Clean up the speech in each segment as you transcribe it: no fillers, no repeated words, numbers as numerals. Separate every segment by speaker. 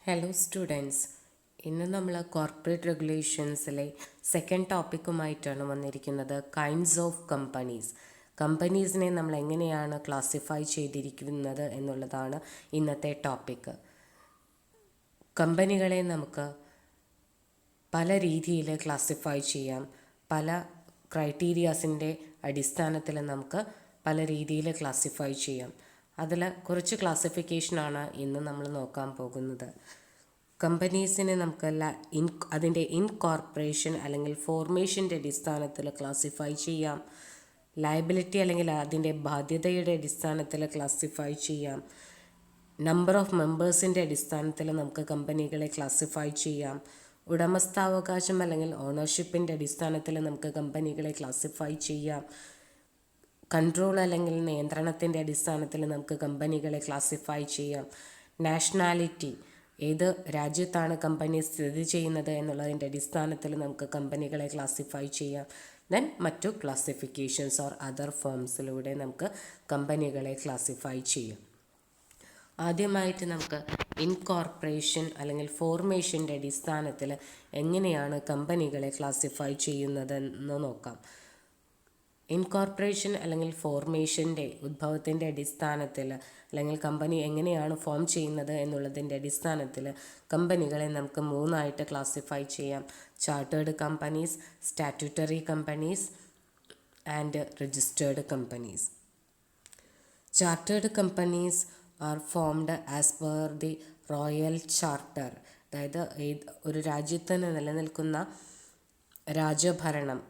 Speaker 1: Hello students, ഇന്ന് നമ്മൾ corporate റെഗുലേഷൻസിലെ second ടോപ്പിക്കുമായിട്ടാണ് വന്നിരിക്കുന്നത്. Kinds of companies. കമ്പനീസിനെ നമ്മൾ എങ്ങനെയാണ് ക്ലാസിഫൈ ചെയ്തിരിക്കുന്നത് എന്നുള്ളതാണ് ഇന്നത്തെ ടോപ്പിക്ക്. കമ്പനികളെ നമുക്ക് പല രീതിയിൽ ക്ലാസിഫൈ ചെയ്യാം. പല ക്രൈറ്റീരിയാസിൻ്റെ അടിസ്ഥാനത്തിൽ നമുക്ക് പല രീതിയിൽ ക്ലാസിഫൈ ചെയ്യാം. അതിൽ കുറച്ച് ക്ലാസിഫിക്കേഷനാണ് ഇന്ന് നമ്മൾ നോക്കാൻ പോകുന്നത്. കമ്പനീസിനെ നമുക്ക് അതിൻ്റെ ഇൻകോർപ്പറേഷൻ അല്ലെങ്കിൽ ഫോർമേഷൻ്റെ അടിസ്ഥാനത്തിൽ ക്ലാസിഫൈ ചെയ്യാം. ലയബിലിറ്റി അല്ലെങ്കിൽ അതിൻ്റെ ബാധ്യതയുടെ അടിസ്ഥാനത്തിൽ ക്ലാസിഫൈ ചെയ്യാം. നമ്പർ ഓഫ് മെമ്പേഴ്സിൻ്റെ അടിസ്ഥാനത്തിൽ നമുക്ക് കമ്പനികളെ ക്ലാസിഫൈ ചെയ്യാം. ഉടമസ്ഥാവകാശം അല്ലെങ്കിൽ ഓണർഷിപ്പിൻ്റെ അടിസ്ഥാനത്തിൽ നമുക്ക് കമ്പനികളെ ക്ലാസിഫൈ ചെയ്യാം. കൺട്രോൾ അല്ലെങ്കിൽ നിയന്ത്രണത്തിൻ്റെ അടിസ്ഥാനത്തിൽ നമുക്ക് കമ്പനികളെ ക്ലാസിഫൈ ചെയ്യാം. നാഷണാലിറ്റി, ഏത് രാജ്യത്താണ് കമ്പനി സ്ഥിതി ചെയ്യുന്നത് എന്നുള്ളതിൻ്റെ അടിസ്ഥാനത്തിൽ നമുക്ക് കമ്പനികളെ ക്ലാസിഫൈ ചെയ്യാം. ദെൻ മറ്റു ക്ലാസിഫിക്കേഷൻസ് ഓർ അതർ ഫോംസിലൂടെ നമുക്ക് കമ്പനികളെ ക്ലാസിഫൈ ചെയ്യാം. ആദ്യമായിട്ട് നമുക്ക് ഇൻകോർപ്പറേഷൻ അല്ലെങ്കിൽ ഫോർമേഷൻ്റെ അടിസ്ഥാനത്തിൽ എങ്ങനെയാണ് കമ്പനികളെ ക്ലാസിഫൈ ചെയ്യുന്നതെന്ന് നോക്കാം. ഇൻകോർപ്പറേഷൻ അല്ലെങ്കിൽ ഫോർമേഷൻ്റെ ഉദ്ഭവത്തിൻ്റെ അടിസ്ഥാനത്തിൽ അല്ലെങ്കിൽ കമ്പനി എങ്ങനെയാണ് ഫോം ചെയ്യുന്നത് എന്നുള്ളതിൻ്റെ അടിസ്ഥാനത്തിൽ കമ്പനികളെ നമുക്ക് മൂന്നായിട്ട് ക്ലാസിഫൈ ചെയ്യാം. Chartered companies, statutory companies and registered companies. Chartered companies are formed as per the royal charter. അതായത് ഒരു രാജ്യത്തിന് നിലനിൽക്കുന്ന രാജഭരണം,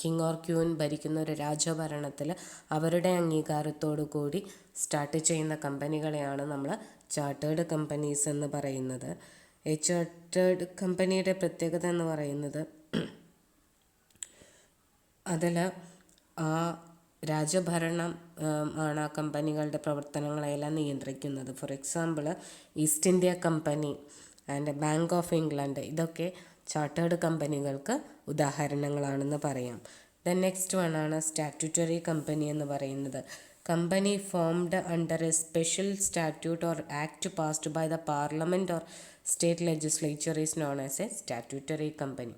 Speaker 1: കിങ് ഓർ ക്യൂൻ ഭരിക്കുന്ന ഒരു രാജഭരണത്തിൽ അവരുടെ അംഗീകാരത്തോടു കൂടി സ്റ്റാർട്ട് ചെയ്യുന്ന കമ്പനികളെയാണ് നമ്മൾ ചാർട്ടേഡ് കമ്പനീസ് എന്ന് പറയുന്നത്. ഈ ചാർട്ടേഡ് കമ്പനിയുടെ പ്രത്യേകത എന്ന് പറയുന്നത് അതിൽ ആ രാജഭരണം ആണ് ആ കമ്പനികളുടെ പ്രവർത്തനങ്ങളെല്ലാം നിയന്ത്രിക്കുന്നത്. For example, East India company and bank of England, ഇതൊക്കെ ചാർട്ടേഡ് കമ്പനികൾക്ക് ഉദാഹരണങ്ങളാണെന്ന് പറയാം. ദെൻ നെക്സ്റ്റ് വൺ ആണ് സ്റ്റാറ്റ്യൂട്ടറി കമ്പനി എന്ന് പറയുന്നത്. Company formed under a special statute or act passed by the parliament or state legislature is known as a statutory company.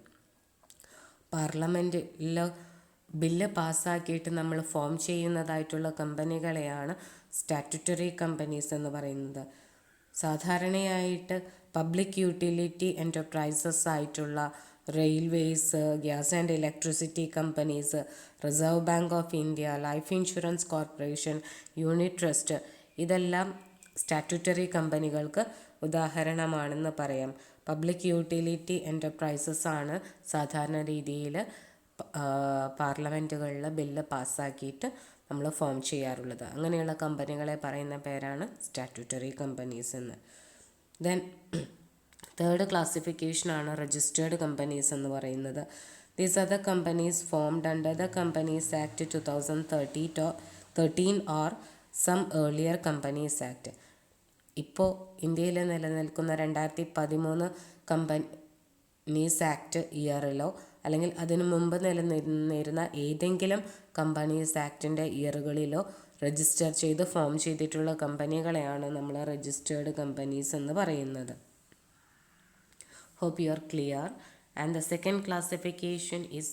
Speaker 1: പാർലമെൻറ്റിൽ bill പാസ്സാക്കിയിട്ട് നമ്മൾ ഫോം ചെയ്യുന്നതായിട്ടുള്ള കമ്പനികളെയാണ് സ്റ്റാറ്റ്യൂട്ടറി കമ്പനീസ് എന്ന് പറയുന്നത്. സാധാരണയായിട്ട് പബ്ലിക് യൂട്ടിലിറ്റി എൻ്റർപ്രൈസസ് ആയിട്ടുള്ള railways, gas and electricity companies, reserve bank of India, life insurance corporation, unit trust, ഇതെല്ലാം സ്റ്റാറ്റ്യൂട്ടറി കമ്പനികൾക്ക് ഉദാഹരണമാണെന്ന് പറയാം. പബ്ലിക് യൂട്ടിലിറ്റി എൻ്റർപ്രൈസസ് ആണ് സാധാരണ രീതിയിൽ പാർലമെൻറ്റുകളിൽ ബില്ല് പാസ്സാക്കിയിട്ട് നമ്മൾ ഫോം ചെയ്യാറുള്ളത്. അങ്ങനെയുള്ള കമ്പനികളെ പറയുന്ന പേരാണ് സ്റ്റാറ്റ്യൂട്ടറി കമ്പനീസ് എന്ന്. ദെൻ തേർഡ് ക്ലാസിഫിക്കേഷനാണ് രജിസ്റ്റേർഡ് കമ്പനീസ് എന്ന് പറയുന്നത്. These are the companies formed under the companies act 2013 or some earlier companies act. ഇപ്പോൾ ഇന്ത്യയിൽ നിലനിൽക്കുന്ന 2013 കമ്പനീസ് ആക്ട് ഇയറിലോ അല്ലെങ്കിൽ അതിനു മുമ്പ് നിലനിന്നിരുന്ന ഏതെങ്കിലും കമ്പനീസ് ആക്ടിൻ്റെ ഇയറുകളിലോ രജിസ്റ്റർ ചെയ്ത് ഫോം ചെയ്തിട്ടുള്ള കമ്പനികളെയാണ് നമ്മൾ രജിസ്റ്റേർഡ് കമ്പനീസ് എന്ന് പറയുന്നത്. Hope you are clear. And the second classification is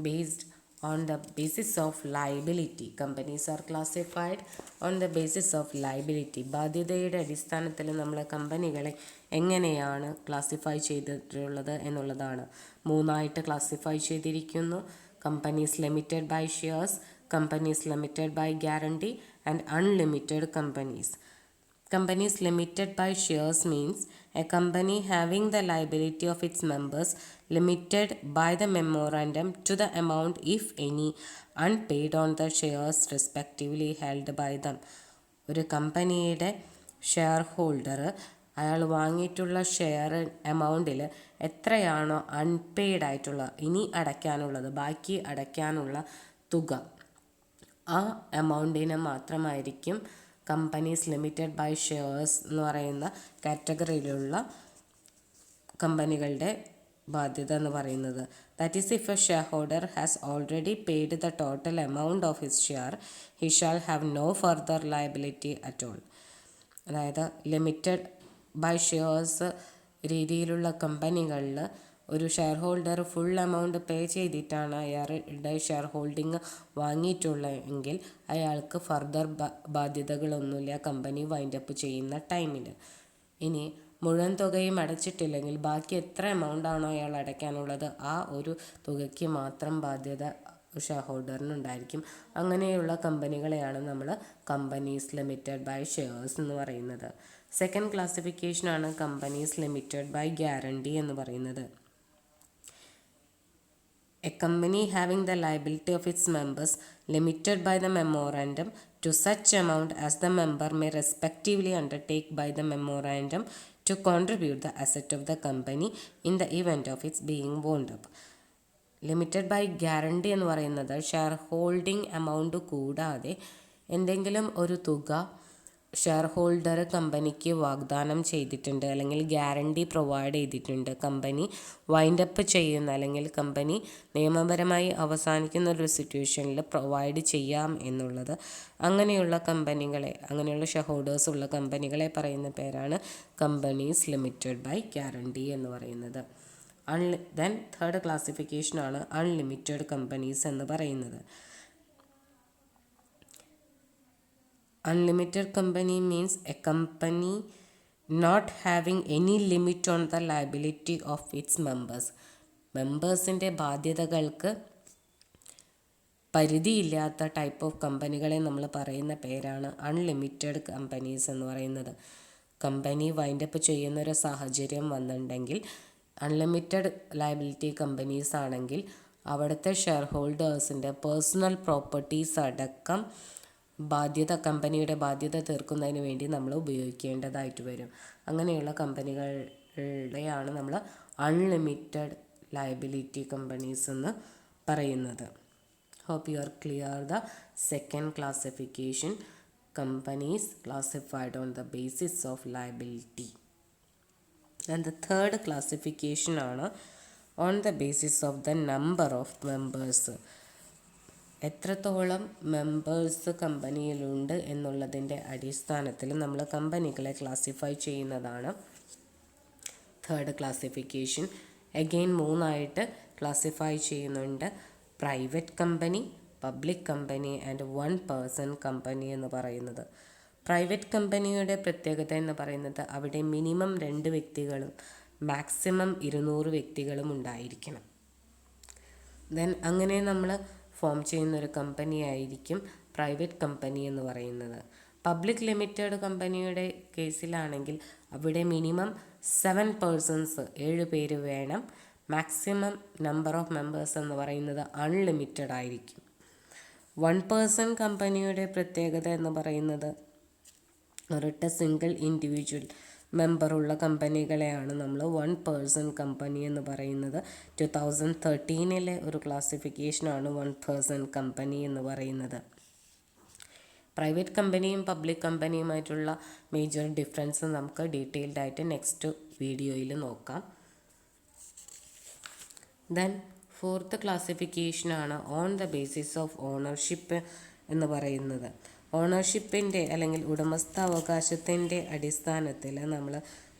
Speaker 1: based on the basis of liability. Companies are classified on the basis of liability. ബാധ്യതയുടെ അടിസ്ഥാനത്തിൽ നമ്മൾ കമ്പനികളെ എങ്ങനെയാണ് ക്ലാസിഫൈ ചെയ്തിട്ടുള്ളത് എന്നുള്ളതാണ്. മൂന്നായിട്ട് ക്ലാസിഫൈ ചെയ്തിരിക്കുന്നു. Companies limited by shares, companies limited by guarantee and unlimited companies. Companies limited by shares means a company having the liability of its members limited by the memorandum to the amount, if any, unpaid on the shares respectively held by them. ഒരു കമ്പനിയുടെ share holder അയാൾ വാങ്ങിയിട്ടുള്ള share എമൗണ്ടിൽ എത്രയാണോ unpaid ആയിട്ടുള്ള, ഇനി അടയ്ക്കാനുള്ളത്, ബാക്കി അടയ്ക്കാനുള്ള തുക, ആ എമൗണ്ടിന് മാത്രമായിരിക്കും കമ്പനീസ് ലിമിറ്റഡ് ബൈ ഷെയർസ് എന്ന് പറയുന്ന കാറ്റഗറിയിലുള്ള കമ്പനികളുടെ ബാധ്യത എന്ന് പറയുന്നത്. That is if a share holder has already paid the total amount of his share, he shall have no further liability at all. അതായത് ലിമിറ്റഡ് ബൈ ഷെയർസ് രീതിയിലുള്ള കമ്പനികളിൽ ഒരു share holder full amount pay ചെയ്തിട്ടാണ് അയാളുടെ share holding വാങ്ങിയിട്ടുള്ളതെങ്കിൽ അയാൾക്ക് further ബാധ്യതകളൊന്നുമില്ല company wind up ചെയ്യുന്ന ടൈമിൽ. ഇനി മുഴുവൻ തുകയും അടച്ചിട്ടില്ലെങ്കിൽ ബാക്കി എത്ര എമൗണ്ട് ആണോ അയാൾ അടയ്ക്കാനുള്ളത് ആ ഒരു തുകയ്ക്ക് മാത്രം ബാധ്യത ഷെയർ ഹോൾഡറിനുണ്ടായിരിക്കും. അങ്ങനെയുള്ള കമ്പനികളെയാണ് നമ്മൾ കമ്പനീസ് ലിമിറ്റഡ് ബൈ ഷെയർസ് എന്ന് പറയുന്നത്. സെക്കൻഡ് ക്ലാസിഫിക്കേഷനാണ് കമ്പനീസ് ലിമിറ്റഡ് ബൈ ഗ്യാരണ്ടി എന്ന് പറയുന്നത്. A company having the liability of its members limited by the memorandum to such amount as the member may respectively undertake by the memorandum to contribute the asset of the company in the event of its being wound up. Limited by guarantee എന്ന് പറയുന്നത് share holding amount കൂടാതെ എന്തെങ്കിലും ഒരു തുക share holder കമ്പനിക്ക് വാഗ്ദാനം ചെയ്തിട്ടുണ്ട് അല്ലെങ്കിൽ ഗ്യാരണ്ടി പ്രൊവൈഡ് ചെയ്തിട്ടുണ്ട്. കമ്പനി വൈൻഡപ്പ് ചെയ്യുന്ന അല്ലെങ്കിൽ കമ്പനി നിയമപരമായി അവസാനിക്കുന്ന ഒരു സിറ്റുവേഷനിൽ പ്രൊവൈഡ് ചെയ്യാം എന്നുള്ളത്. അങ്ങനെയുള്ള കമ്പനികളെ, അങ്ങനെയുള്ള ഷെയർ ഹോൾഡേഴ്സ് ഉള്ള കമ്പനികളെ പറയുന്ന പേരാണ് കമ്പനീസ് ലിമിറ്റഡ് ബൈ ഗ്യാരണ്ടി എന്ന് പറയുന്നത്. ദെൻ തേർഡ് ക്ലാസിഫിക്കേഷനാണ് അൺലിമിറ്റഡ് കമ്പനീസ് എന്ന് പറയുന്നത്. Unlimited company means a company not having any limit on the liability of its members. മെമ്പേഴ്സിൻ്റെ ബാധ്യതകൾക്ക് പരിധിയില്ലാത്ത ടൈപ്പ് ഓഫ് കമ്പനികളെ നമ്മൾ പറയുന്ന പേരാണ് അൺലിമിറ്റഡ് കമ്പനീസ് എന്ന് പറയുന്നത്. കമ്പനി വൈൻഡപ്പ് ചെയ്യുന്നൊരു സാഹചര്യം വന്നിട്ടുണ്ടെങ്കിൽ അൺലിമിറ്റഡ് ലയബിലിറ്റി കമ്പനീസ് ആണെങ്കിൽ അവിടുത്തെ ഷെയർ ഹോൾഡേഴ്സിൻ്റെ പേഴ്സണൽ പ്രോപ്പർട്ടീസ് അടക്കം കമ്പനിയുടെ ബാധ്യത തീർക്കുന്നതിന് വേണ്ടി നമ്മൾ ഉപയോഗിക്കേണ്ടതായിട്ട് വരും. അങ്ങനെയുള്ള കമ്പനികളെയാണ് നമ്മൾ അൺലിമിറ്റഡ് ലയബിലിറ്റി കമ്പനീസ് എന്ന് പറയുന്നത്. Hope you are clear the second classification, companies classified on the basis of liability. And the third classification ആണ് on the basis of the number of members. എത്രത്തോളം മെമ്പേഴ്സ് കമ്പനിയിലുണ്ട് എന്നുള്ളതിൻ്റെ അടിസ്ഥാനത്തിൽ നമ്മൾ കമ്പനികളെ ക്ലാസിഫൈ ചെയ്യുന്നതാണ് തേർഡ് ക്ലാസിഫിക്കേഷൻ. അഗെയിൻ 3 ക്ലാസിഫൈ ചെയ്യുന്നുണ്ട്. Private company, public company and one person company എന്ന് പറയുന്നത്. പ്രൈവറ്റ് കമ്പനിയുടെ പ്രത്യേകത എന്ന് പറയുന്നത് അവിടെ മിനിമം 2 വ്യക്തികളും മാക്സിമം 200 വ്യക്തികളും ഉണ്ടായിരിക്കണം. ദെൻ അങ്ങനെ നമ്മൾ ഫോം ചെയ്യുന്നൊരു കമ്പനി ആയിരിക്കും പ്രൈവറ്റ് കമ്പനി എന്ന് പറയുന്നത്. പബ്ലിക് ലിമിറ്റഡ് കമ്പനിയുടെ കേസിലാണെങ്കിൽ അവിടെ മിനിമം 7 പേഴ്സൺസ് 7 പേര് വേണം. മാക്സിമം നമ്പർ ഓഫ് മെമ്പേഴ്സ് എന്ന് പറയുന്നത് അൺലിമിറ്റഡ് ആയിരിക്കും. വൺ പേഴ്സൺ കമ്പനിയുടെ പ്രത്യേകത എന്ന് പറയുന്നത് ഒരൊറ്റ സിംഗിൾ ഇൻഡിവിജ്വൽ മെമ്പറുള്ള കമ്പനികളെയാണ് നമ്മൾ വൺ പേഴ്സൺ കമ്പനി എന്ന് പറയുന്നത്. 2013 ഒരു ക്ലാസിഫിക്കേഷനാണ് വൺ പേഴ്സൺ കമ്പനി എന്ന് പറയുന്നത്. പ്രൈവറ്റ് കമ്പനിയും പബ്ലിക് കമ്പനിയുമായിട്ടുള്ള മേജർ ഡിഫറൻസ് നമുക്ക് ഡീറ്റെയിൽഡ് ആയിട്ട് നെക്സ്റ്റ് വീഡിയോയിൽ നോക്കാം. ദെൻ ഫോർത്ത് ക്ലാസിഫിക്കേഷനാണ് on the basis of ownership എന്ന് പറയുന്നത്. ഓണർഷിപ്പിൻ്റെ അല്ലെങ്കിൽ ഉടമസ്ഥാവകാശത്തിൻ്റെ അടിസ്ഥാനത്തിൽ നമ്മൾ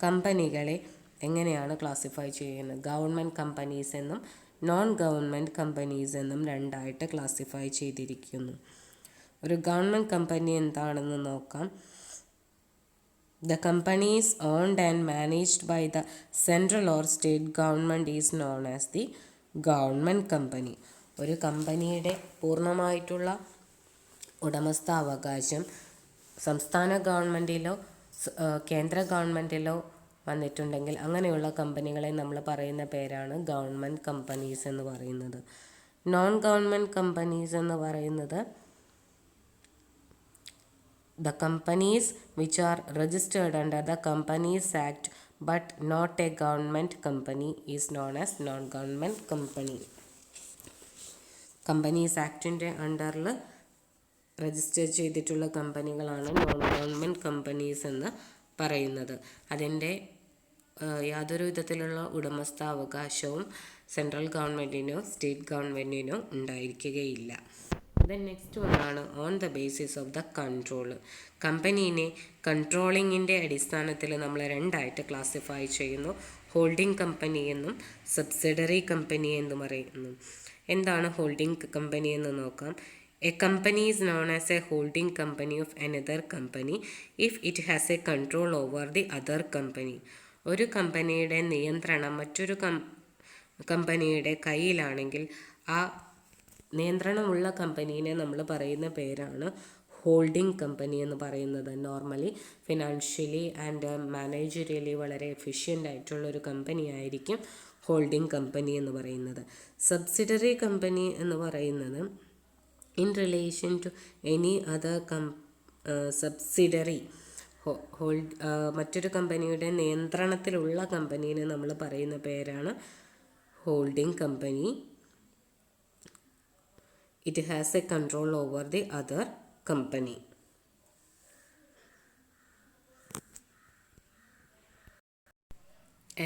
Speaker 1: കമ്പനികളെ എങ്ങനെയാണ് ക്ലാസിഫൈ ചെയ്യുന്നത്? ഗവൺമെൻറ് കമ്പനീസ് എന്നും നോൺ ഗവൺമെൻറ് കമ്പനീസ് എന്നും 2 ക്ലാസിഫൈ ചെയ്തിരിക്കുന്നു. ഒരു ഗവൺമെൻറ് കമ്പനി എന്താണെന്ന് നോക്കാം. The company is owned and managed by the central or state government is known as the government company. ഒരു കമ്പനിയുടെ പൂർണ്ണമായിട്ടുള്ള ഉടമസ്ഥാവകാശം സംസ്ഥാന ഗവൺമെൻറ്റിലോ കേന്ദ്ര ഗവൺമെൻറ്റിലോ വന്നിട്ടുണ്ടെങ്കിൽ അങ്ങനെയുള്ള കമ്പനികളെ നമ്മൾ പറയുന്ന പേരാണ് ഗവൺമെൻറ് കമ്പനീസ് എന്ന് പറയുന്നത്. നോൺ ഗവൺമെൻറ് കമ്പനീസ് എന്ന് പറയുന്നത് the companies which are registered under the Companies Act but not a government company is known as non-government company. Companies ആക്ടിൻ്റെ അണ്ടറിൽ രജിസ്റ്റർ ചെയ്തിട്ടുള്ള കമ്പനികളാണ് നോൺ ഗവൺമെൻറ് കമ്പനീസ് എന്ന് പറയുന്നത്. അതിൻ്റെ യാതൊരു വിധത്തിലുള്ള ഉടമസ്ഥാവകാശവും സെൻട്രൽ ഗവൺമെൻറ്റിനോ സ്റ്റേറ്റ് ഗവൺമെൻറ്റിനോ ഉണ്ടായിരിക്കുകയില്ല. ദെൻ നെക്സ്റ്റ് വണ്ണാണ് on the basis of the control. കമ്പനീനെ കൺട്രോളിങ്ങിൻ്റെ അടിസ്ഥാനത്തിൽ നമ്മൾ രണ്ടായിട്ട് ക്ലാസിഫൈ ചെയ്യുന്നു. ഹോൾഡിംഗ് കമ്പനി എന്നും സബ്സിഡറി കമ്പനി എന്നും പറയുന്നു. എന്താണ് ഹോൾഡിംഗ് കമ്പനി എന്ന് നോക്കാം. A company is known as a holding company of another company if it has a control over the other company. ഒരു കമ്പനിയുടെ നിയന്ത്രണം മറ്റൊരു കമ്പനിയുടെ കയ്യിലാണെങ്കിൽ ആ നിയന്ത്രണമുള്ള കമ്പനീനെ നമ്മൾ പറയുന്ന പേരാണ് ഹോൾഡിംഗ് കമ്പനി എന്ന് പറയുന്നത്. നോർമലി ഫിനാൻഷ്യലി ആൻഡ് മാനേജറിയലി വളരെ എഫിഷ്യൻ്റ് ആയിട്ടുള്ളൊരു കമ്പനി ആയിരിക്കും ഹോൾഡിംഗ് കമ്പനി എന്ന് പറയുന്നത്. സബ്സിഡറി കമ്പനി എന്ന് പറയുന്നത് in relation to any other subsidiary മറ്റൊരു കമ്പനിയുടെ നിയന്ത്രണത്തിലുള്ള കമ്പനീനെ നമ്മൾ പറയുന്ന പേരാണ് holding company. It has a control over the other company.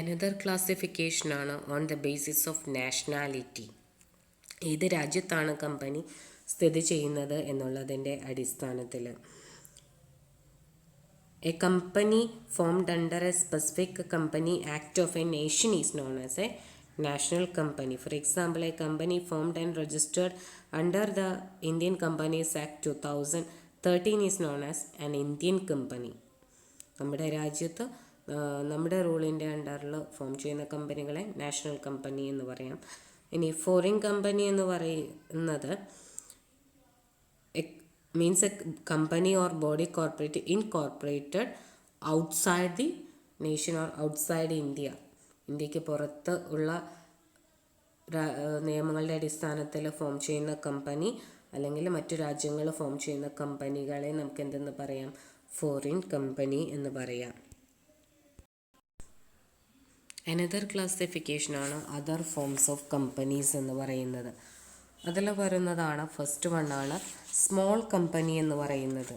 Speaker 1: Another classification ആണ് on the basis of nationality. ഏത് രാജ്യത്താണ് കമ്പനി സ്ഥിതി ചെയ്യുന്നത് എന്നുള്ളതിൻ്റെ അടിസ്ഥാനത്തിൽ. A company formed under a specific company act of a nation is known as a national company. For example, a company formed and registered under the Indian Companies Act 2013 is known as an Indian company. നമ്മുടെ രാജ്യത്ത് നമ്മുടെ റൂളിൻ്റെ അണ്ടറിൽ form ചെയ്യുന്ന കമ്പനികളെ national company എന്ന് പറയാം. ഇനി foreign company എന്ന് പറയുന്നത് means a company or body corporate incorporated outside the nation or outside India. ഇന്ത്യക്ക് പുറത്ത് ഉള്ള നിയമങ്ങളുടെ അടിസ്ഥാനത്തിൽ ഫോം ചെയ്യുന്ന കമ്പനി അല്ലെങ്കിൽ മറ്റു രാജ്യങ്ങൾ ഫോം ചെയ്യുന്ന കമ്പനികളെ നമുക്ക് എന്തെന്ന് പറയാം? ഫോറിൻ കമ്പനി എന്ന് പറയാം. അനദർ ക്ലാസിഫിക്കേഷനാണ് അതർ ഫോംസ് ഓഫ് കമ്പനീസ് എന്ന് പറയുന്നത്. അതിൽ വരുന്നതാണ് ഫസ്റ്റ് വണ്ണാണ് സ്മോൾ കമ്പനി എന്ന് പറയുന്നത്.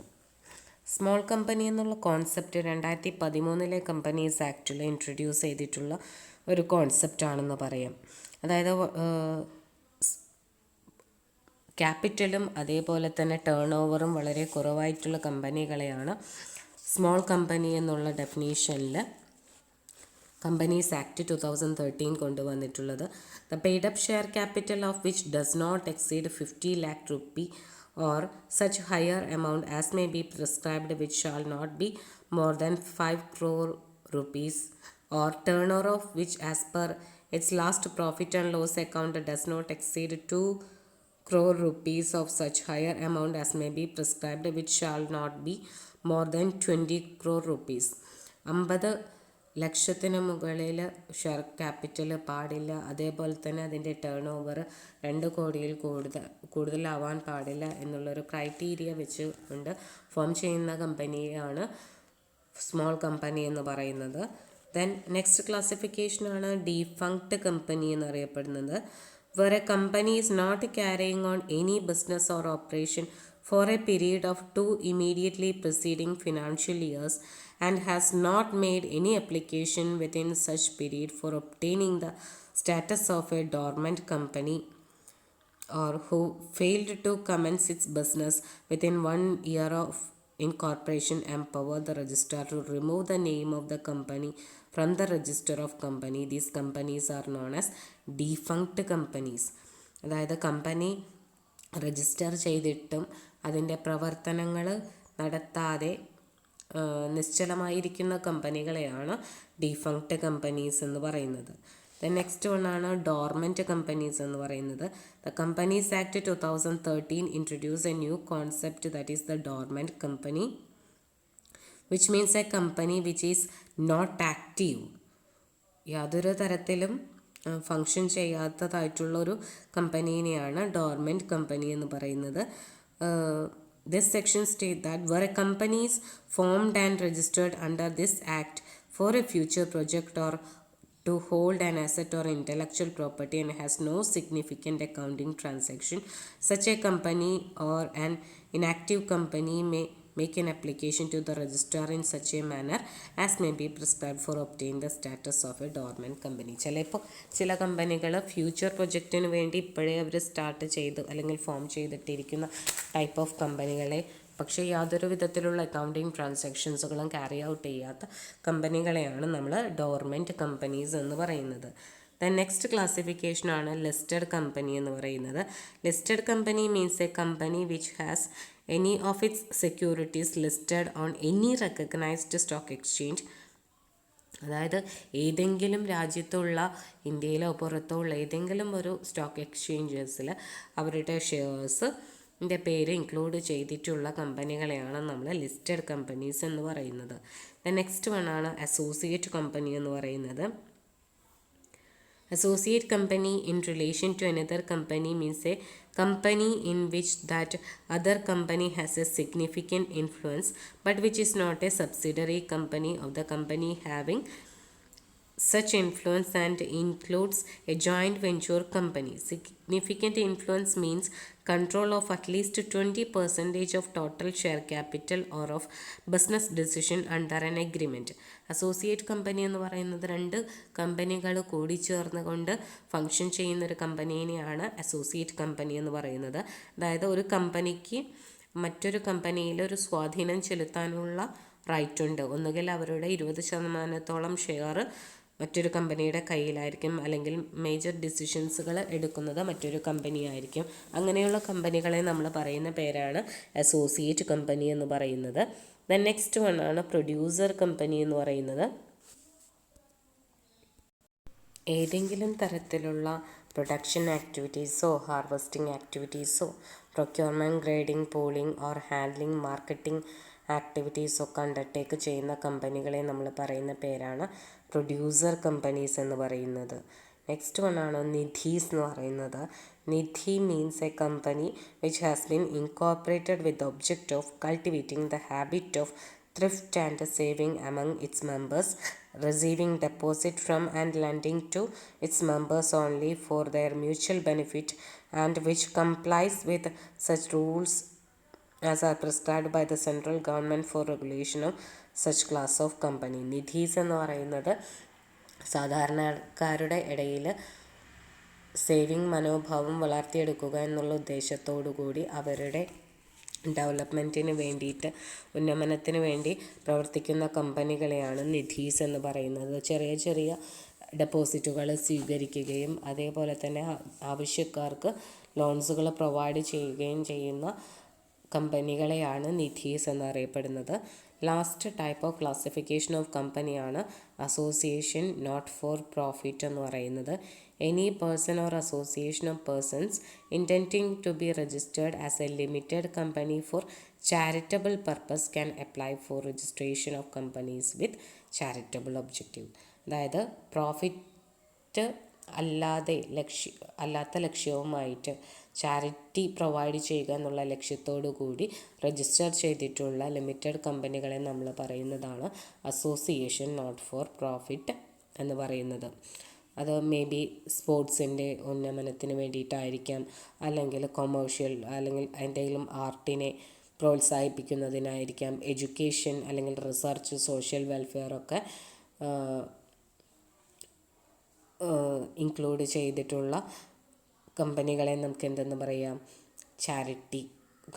Speaker 1: സ്മോൾ കമ്പനി എന്നുള്ള കോൺസെപ്റ്റ് 2013 കമ്പനീസ് ആക്റ്റിൽ ഇൻട്രൊഡ്യൂസ് ചെയ്തിട്ടുള്ള ഒരു കോൺസെപ്റ്റാണെന്ന് പറയാം. അതായത് ക്യാപിറ്റലും അതേപോലെ തന്നെ ടേൺ ഓവറും വളരെ കുറവായിട്ടുള്ള കമ്പനികളെയാണ് സ്മോൾ കമ്പനി എന്നുള്ള ഡെഫിനീഷനിൽ കമ്പനീസ് ആക്ട് 2013 കൊണ്ടുവന്നിട്ടുള്ളത്. The paid up share capital of which does not exceed 50 lakh rupee or such higher amount as may be prescribed which shall not be more than 5 crore rupees or turnover of which as per its last profit and loss account does not exceed 2 crore rupees of such higher amount as may be prescribed which shall not be more than 20 crore rupees. 50 ലക്ഷത്തിന് മുകളിൽ share capital പാടില്ല. അതേപോലെ തന്നെ അതിൻ്റെ turn over 2 കോടിയിൽ കൂടുതലാവാൻ പാടില്ല എന്നുള്ളൊരു criteria വെച്ച് കൊണ്ട് ഫോം ചെയ്യുന്ന കമ്പനിയാണ് സ്മോൾ കമ്പനി എന്ന് പറയുന്നത്. ദെൻ നെക്സ്റ്റ് ക്ലാസിഫിക്കേഷനാണ് ഡീഫങ്ക്ട് കമ്പനി എന്നറിയപ്പെടുന്നത്. where a company is not carrying on any business or operation for a period of 2 immediately preceding financial years and has not made any application within such period for obtaining the status of a dormant company or who failed to commence its business within 1 year of incorporation, empower the registrar to remove the name of the company from the register of company. These companies are known as defunct companies. അതായത് company register ചെയ്തിട്ടും അതിൻ്റെ പ്രവർത്തനങ്ങൾ നടത്താതെ നിശ്ചലമായിരിക്കുന്ന കമ്പനികളെയാണ് ഡീഫങ്ക്ട് companies എന്ന് പറയുന്നത്. Then next വണ്ണാണ് dormant companies എന്ന് പറയുന്നത്. The companies act 2013 introduce a new concept that is the dormant company which means a company which is not active. യാതൊരു തരത്തിലും ഫങ്ഷൻ ചെയ്യാത്തതായിട്ടുള്ളൊരു കമ്പനീനെയാണ് ഡോർമെൻറ്റ് കമ്പനി എന്ന് പറയുന്നത്. This section states that where a company is formed and registered under this act for a future project or to hold an asset or intellectual property and has no significant accounting transaction, such a company or an inactive company make an application to the registrar in such a manner as may be prescribed for obtaining the status of a dormant company. ചിലപ്പോൾ ചില കമ്പനികൾ future പ്രൊജക്റ്റിന് വേണ്ടി ഇപ്പോഴേ അവർ start ചെയ്ത് അല്ലെങ്കിൽ form ചെയ്തിട്ടിരിക്കുന്ന type of കമ്പനികളെ, പക്ഷേ യാതൊരു വിധത്തിലുള്ള അക്കൗണ്ടിങ് ട്രാൻസാക്ഷൻസുകളും ക്യാരി ഔട്ട് ചെയ്യാത്ത കമ്പനികളെയാണ് നമ്മൾ ഡോർമെൻറ്റ് കമ്പനീസ് എന്ന് പറയുന്നത്. ദ നെക്സ്റ്റ് ക്ലാസിഫിക്കേഷൻ ആണ് ലിസ്റ്റഡ് കമ്പനി എന്ന് പറയുന്നത്. Listed company means a company which has any of its securities listed on any recognised stock exchange. അതായത് ഏതെങ്കിലും രാജ്യത്തുള്ള, ഇന്ത്യയിലോ പുറത്തോ ഉള്ള ഏതെങ്കിലും ഒരു സ്റ്റോക്ക് എക്സ്ചേഞ്ചസിൽ അവരുടെ ഷെയർസിൻ്റെ പേര് ഇൻക്ലൂഡ് ചെയ്തിട്ടുള്ള കമ്പനികളെയാണ് നമ്മൾ ലിസ്റ്റഡ് കമ്പനീസ് എന്ന് പറയുന്നത്. ദ നെക്സ്റ്റ് വൺ ആണ് അസോസിയേറ്റ് കമ്പനി എന്ന് പറയുന്നത്. Associate company in relation to another company means a company in which that other company has a significant influence but which is not a subsidiary company of the company having such influence and includes a joint venture company. Significant influence means control of at least 20% of total share capital or of business decision under an agreement. Associate company എന്ന് പറയുന്നത് രണ്ട് കമ്പനികൾ കൂടി ചേർന്നുകൊണ്ട് function ചെയ്യുന്നൊരു കമ്പനീനെയാണ് associate company എന്ന് പറയുന്നത്. അതായത് ഒരു കമ്പനിക്ക് മറ്റൊരു കമ്പനിയിൽ ഒരു സ്വാധീനം ചെലുത്താനുള്ള റൈറ്റ് ഉണ്ട്. ഒന്നുകിൽ അവരുടെ 20% ഷെയർ മറ്റൊരു കമ്പനിയുടെ കയ്യിലായിരിക്കും, അല്ലെങ്കിൽ മേജർ ഡിസിഷൻസുകൾ എടുക്കുന്നത് മറ്റൊരു കമ്പനി ആയിരിക്കും. അങ്ങനെയുള്ള കമ്പനികളെ നമ്മൾ പറയുന്ന പേരാണ് അസോസിയേറ്റ് കമ്പനി എന്ന് പറയുന്നത്. ദ നെക്സ്റ്റ് വൺ ആണ് പ്രൊഡ്യൂസർ കമ്പനി എന്ന് പറയുന്നത്. ഏതെങ്കിലും തരത്തിലുള്ള പ്രൊഡക്ഷൻ ആക്ടിവിറ്റീസോ ഹാർവെസ്റ്റിംഗ് ആക്ടിവിറ്റീസോ procurement, grading, pooling or handling, marketing ആക്ടിവിറ്റീസൊക്കെ അണ്ടർടേക്ക് ചെയ്യുന്ന കമ്പനികളെ നമ്മൾ പറയുന്ന പേരാണ് പ്രൊഡ്യൂസർ കമ്പനീസ് എന്ന് പറയുന്നത്. നെക്സ്റ്റ് വൺ ആണ് നിധീസ് എന്ന് പറയുന്നത്. Nidhi means a company which has been incorporated with the object of cultivating the habit of thrift and saving among its members, receiving deposit from and lending to its members only for their mutual benefit, and which complies with such rules as are prescribed by the central government for regulation of such class of company. നിധീസ് എന്ന് പറയുന്നത് സാധാരണക്കാരുടെ ഇടയിൽ saving മനോഭാവം വളർത്തിയെടുക്കുക എന്നുള്ള ഉദ്ദേശത്തോടു കൂടി അവരുടെ ഡെവലപ്മെൻറ്റിന് വേണ്ടിയിട്ട്, ഉന്നമനത്തിന് വേണ്ടി പ്രവർത്തിക്കുന്ന കമ്പനികളെയാണ് നിധീസ് എന്ന് പറയുന്നത്. ചെറിയ ചെറിയ ഡെപ്പോസിറ്റുകൾ സ്വീകരിക്കുകയും അതേപോലെ തന്നെ ആവശ്യക്കാർക്ക് ലോൺസുകൾ പ്രൊവൈഡ് ചെയ്യുകയും ചെയ്യുന്ന കമ്പനികളെയാണ് നിധീസ് എന്നറിയപ്പെടുന്നത്. Last type of classification of കമ്പനിയാണ് അസോസിയേഷൻ നോട്ട് ഫോർ പ്രോഫിറ്റ് എന്ന് പറയുന്നത്. Any person or association of persons intending to be registered as a limited company for charitable purpose can apply for registration of companies with charitable objective. അതായത് profit അല്ലാത്ത ലക്ഷ്യവുമായിട്ട് charity provide ചെയ്യുക എന്നുള്ള ലക്ഷ്യത്തോടു കൂടി register ചെയ്തിട്ടുള്ള limited കമ്പനികളെ നമ്മൾ പറയുന്നതാണ് അസോസിയേഷൻ നോട്ട് ഫോർ പ്രോഫിറ്റ് എന്ന് പറയുന്നത്. അത് മേ ബി സ്പോർട്സിൻ്റെ ഉന്നമനത്തിന് വേണ്ടിയിട്ടായിരിക്കാം, അല്ലെങ്കിൽ കൊമേഴ്ഷ്യൽ അല്ലെങ്കിൽ എന്തെങ്കിലും ആർട്ടിനെ പ്രോത്സാഹിപ്പിക്കുന്നതിനായിരിക്കാം, എഡ്യൂക്കേഷൻ അല്ലെങ്കിൽ റിസർച്ച്, സോഷ്യൽ വെൽഫെയറൊക്കെ ഇൻക്ലൂഡ് ചെയ്തിട്ടുള്ള കമ്പനികളെ നമുക്ക് എന്തെന്ന് പറയാം, ചാരിറ്റി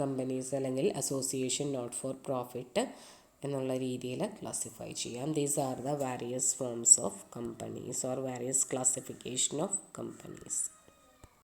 Speaker 1: കമ്പനീസ് അല്ലെങ്കിൽ അസോസിയേഷൻ നോട്ട് ഫോർ പ്രോഫിറ്റ് എന്നുള്ള രീതിയിൽ ക്ലാസിഫൈ ചെയ്യാം. These are the various forms of companies or various classification of companies.